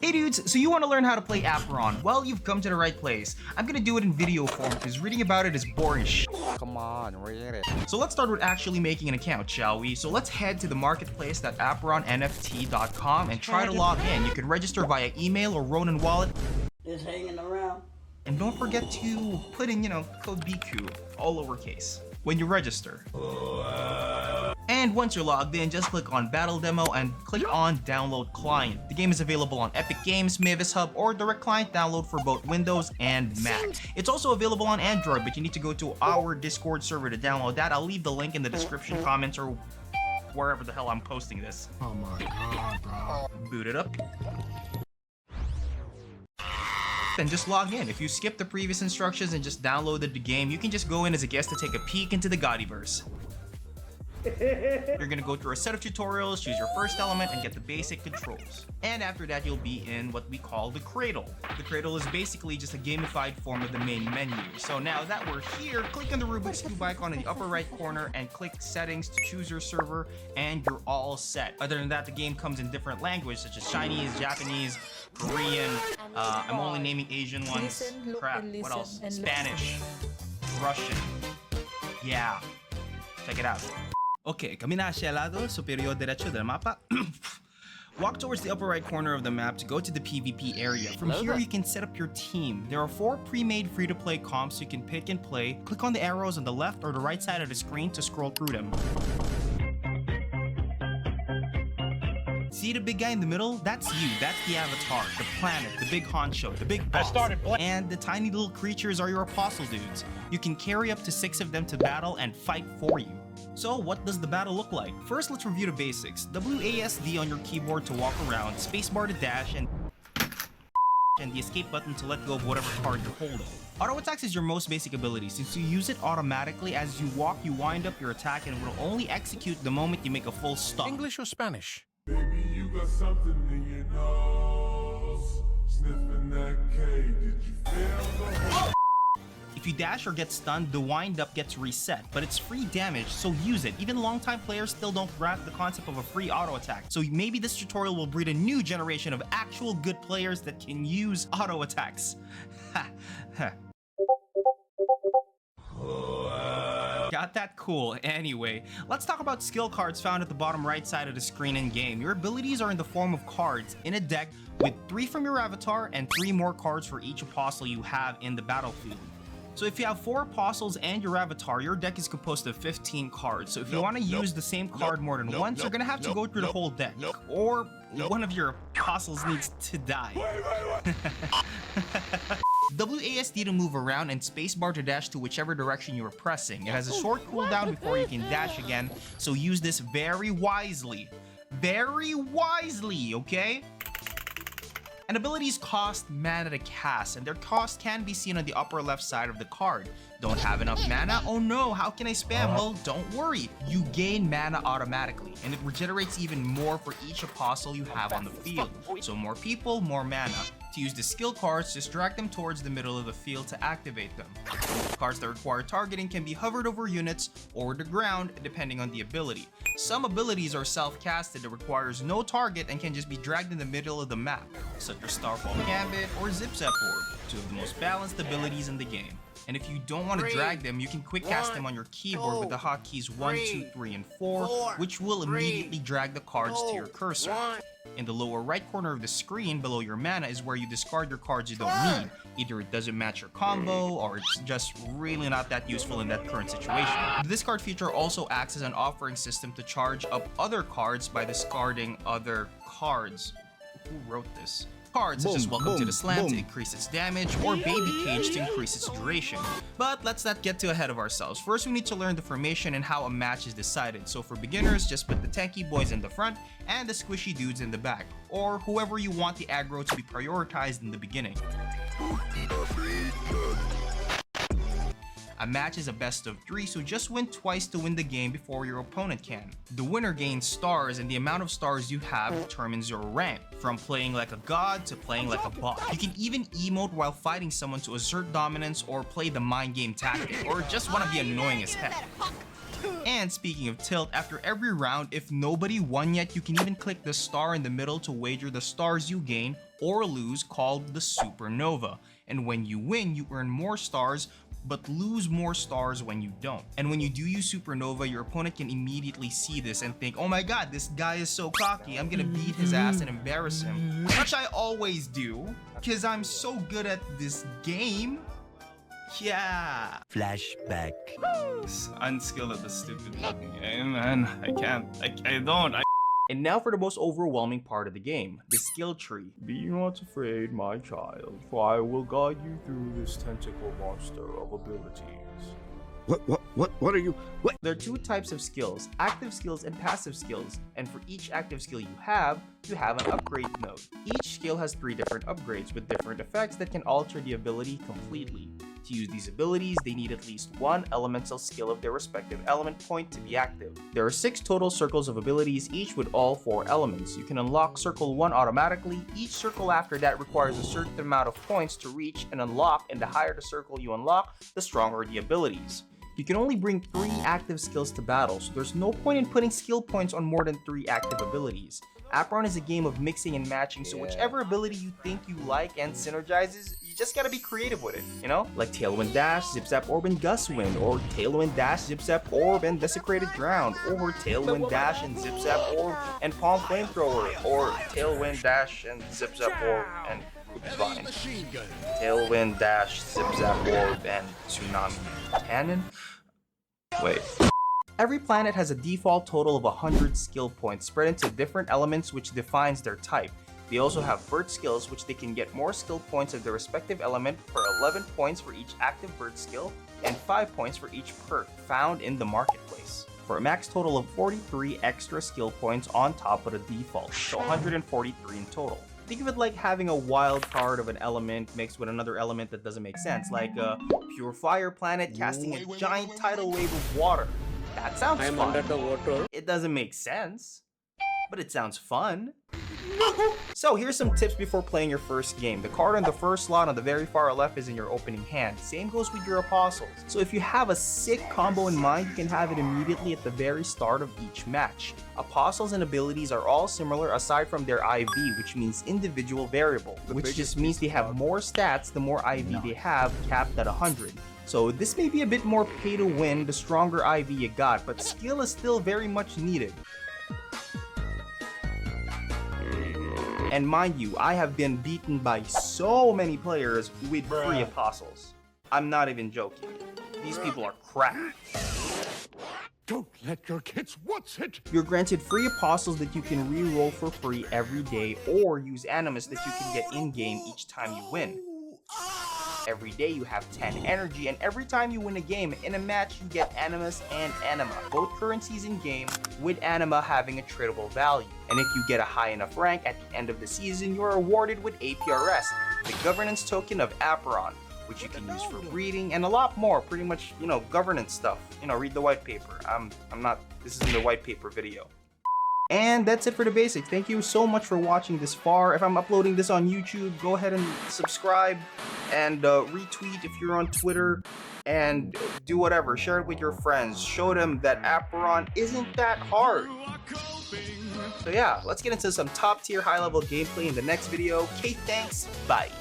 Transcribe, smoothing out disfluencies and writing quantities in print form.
Hey dudes, so you want to learn how to play Apeiron? Well, you've come to the right place. I'm gonna do it in video form because reading about it is boring as shit. Come on, read it. So let's start with actually making an account, shall we? So let's head to the marketplace.apeironNFT.com and try to log in. You can register via email or Ronin wallet. Just hanging around. And don't forget to put in, code BQ, all lowercase, when you register. And once you're logged in, just click on Battle Demo and click on Download Client. The game is available on Epic Games, Mavis Hub, or Direct Client download for both Windows and Mac. It's also available on Android, but you need to go to our Discord server to download that. I'll leave the link in the description comments or wherever the hell I'm posting this. Oh my god, bro. Boot it up. Then just log in. If you skip the previous instructions and just downloaded the game, you can just go in as a guest to take a peek into the Godiverse. You're gonna go through a set of tutorials, choose your first element, and get the basic controls. And after that, you'll be in what we call the Cradle. The Cradle is basically just a gamified form of the main menu. So now that we're here, click on the Rubik's Cube icon in the upper right corner and click Settings to choose your server, and you're all set. Other than that, the game comes in different languages such as Chinese, Japanese, Korean, I'm only naming Asian ones. Crap, what else? Spanish, Russian. Yeah, check it out. Okay, camina hacia el lado superior derecho del mapa. Walk towards the upper right corner of the map to go to the PvP area. From here, you can set up your team. There are 4 pre-made free-to-play comps you can pick and play. Click on the arrows on the left or the right side of the screen to scroll through them. See the big guy in the middle? That's you. That's the avatar, the planet, the big honcho, the big boss. And the tiny little creatures are your apostle dudes. You can carry up to 6 of them to battle and fight for you. So what does the battle look like? First, let's review the basics. WASD on your keyboard to walk around, spacebar to dash, and the escape button to let go of whatever card you're holding. Auto attacks is your most basic ability. Since you use it automatically, as you walk, you wind up your attack and it will only execute the moment you make a full stop. English or Spanish? Baby, you got something in your nose. Sniffing that K, did you feel the If you dash or get stunned, the wind-up gets reset, but it's free damage, so use it. Even long-time players still don't grasp the concept of a free auto attack, so maybe this tutorial will breed a new generation of actual good players that can use auto attacks. Got that? Cool. Anyway, let's talk about skill cards found at the bottom right side of the screen in game. Your abilities are in the form of cards in a deck with 3 from your avatar and 3 more cards for each apostle you have in the battlefield. So if you have 4 apostles and your avatar, your deck is composed of 15 cards. So if you want to use the same card more than once, you're gonna have to go through the whole deck. Or one of your apostles needs to die. WASD to move around and spacebar to dash to whichever direction you are pressing. It has a short cooldown before you can dash again, so use this very wisely. Very wisely, okay? And abilities cost mana to cast, and their cost can be seen on the upper left side of the card. Don't have enough mana? Oh no, how can I spam? Well, don't worry. You gain mana automatically, and it regenerates even more for each apostle you have on the field. So more people, more mana. To use the skill cards, just drag them towards the middle of the field to activate them. Cards that require targeting can be hovered over units or the ground, depending on the ability. Some abilities are self-casted that requires no target and can just be dragged in the middle of the map, such as Starfall Gambit or Zip Zap Orb, 2 of the most balanced abilities in the game. And if you don't want to drag them, you can quick cast them on your keyboard with the hotkeys 1, 2, 3, and 4, which will immediately drag the cards to your cursor. In the lower right corner of the screen below your mana is where you discard your cards you don't need. Either it doesn't match your combo, or it's just really not that useful in that current situation. The discard feature also acts as an offering system to charge up other cards by discarding other cards. Who wrote this? Cards such as Welcome to the Slam to increase its damage, or Baby Cage to increase its duration. But let's not get too ahead of ourselves. First, we need to learn the formation and how a match is decided. So for beginners, just put the tanky boys in the front and the squishy dudes in the back, or whoever you want the aggro to be prioritized in the beginning. A match is a best of 3, so just win twice to win the game before your opponent can. The winner gains stars, and the amount of stars you have determines your rank, from playing like a god to playing like a boss. You can even emote while fighting someone to assert dominance or play the mind game tactic, or just want to be annoying as heck. And speaking of tilt, after every round, if nobody won yet, you can even click the star in the middle to wager the stars you gain, or lose called the Supernova. And when you win, you earn more stars, but lose more stars when you don't. And when you do use Supernova, your opponent can immediately see this and think, oh my god, this guy is so cocky, I'm gonna beat his ass and embarrass him. Which I always do, because I'm so good at this game. Yeah. Flashback. Unskilled at this stupid fucking game, man. I can't. I don't. And now for the most overwhelming part of the game, the skill tree. Be not afraid, my child, for I will guide you through this tentacle monster of abilities. What are you? What? There are two types of skills, active skills and passive skills, and for each active skill you have an upgrade node. Each skill has 3 different upgrades with different effects that can alter the ability completely. To use these abilities, they need at least 1 elemental skill of their respective element point to be active. There are 6 total circles of abilities, each with all 4 elements. You can unlock circle 1 automatically. Each circle after that requires a certain amount of points to reach and unlock, and the higher the circle you unlock, the stronger the abilities. You can only bring 3 active skills to battle, so there's no point in putting skill points on more than 3 active abilities. Apeiron is a game of mixing and matching, so whichever ability you think you like and synergizes, you just gotta be creative with it, you know? Like Tailwind Dash, Zip Zap Orb and Gust Wind, or Tailwind Dash, Zip Zap Orb and Desecrated Ground, or Tailwind Dash and Zip Zap Orb and Palm Flamethrower, or Tailwind Dash and Zip Zap Orb and Vine. Tailwind Dash, Zip Zap Orb, and Tsunami Cannon? Wait. Every planet has a default total of 100 skill points spread into different elements which defines their type. They also have bird skills which they can get more skill points of their respective element for 11 points for each active bird skill and 5 points for each perk found in the marketplace, for a max total of 43 extra skill points on top of the default, so 143 in total. Think of it like having a wild card of an element mixed with another element that doesn't make sense, like a pure fire planet casting a giant tidal wave of water. That sounds fun. Under the water. It doesn't make sense, but it sounds fun. So here's some tips before playing your first game. The card on the first slot on the very far left is in your opening hand. Same goes with your apostles. So if you have a sick combo in mind, you can have it immediately at the very start of each match. Apostles and abilities are all similar aside from their IV, which means individual variable, which just means they have more stats the more IV they have, capped at 100. So this may be a bit more pay to win the stronger IV you got, but skill is still very much needed. And mind you, I have been beaten by so many players with free apostles. I'm not even joking. These people are crap. Don't let your kids watch it. You're granted free apostles that you can re-roll for free every day, or use animus that you can get in-game each time you win. Every day you have 10 energy, and every time you win a game in a match you get animus and anima, both currencies in game, with anima having a tradable value. And if you get a high enough rank at the end of the season, you are awarded with APRS, the governance token of Apeiron, which you can use for breeding and a lot more, pretty much, you know, governance stuff. You know, read the white paper. This isn't the white paper video. And that's it for the basics. Thank you so much for watching this far. If I'm uploading this on YouTube, go ahead and subscribe and retweet if you're on Twitter, and do whatever. Share it with your friends. Show them that Apeiron isn't that hard. So yeah, let's get into some top tier high level gameplay in the next video. Okay, thanks. Bye.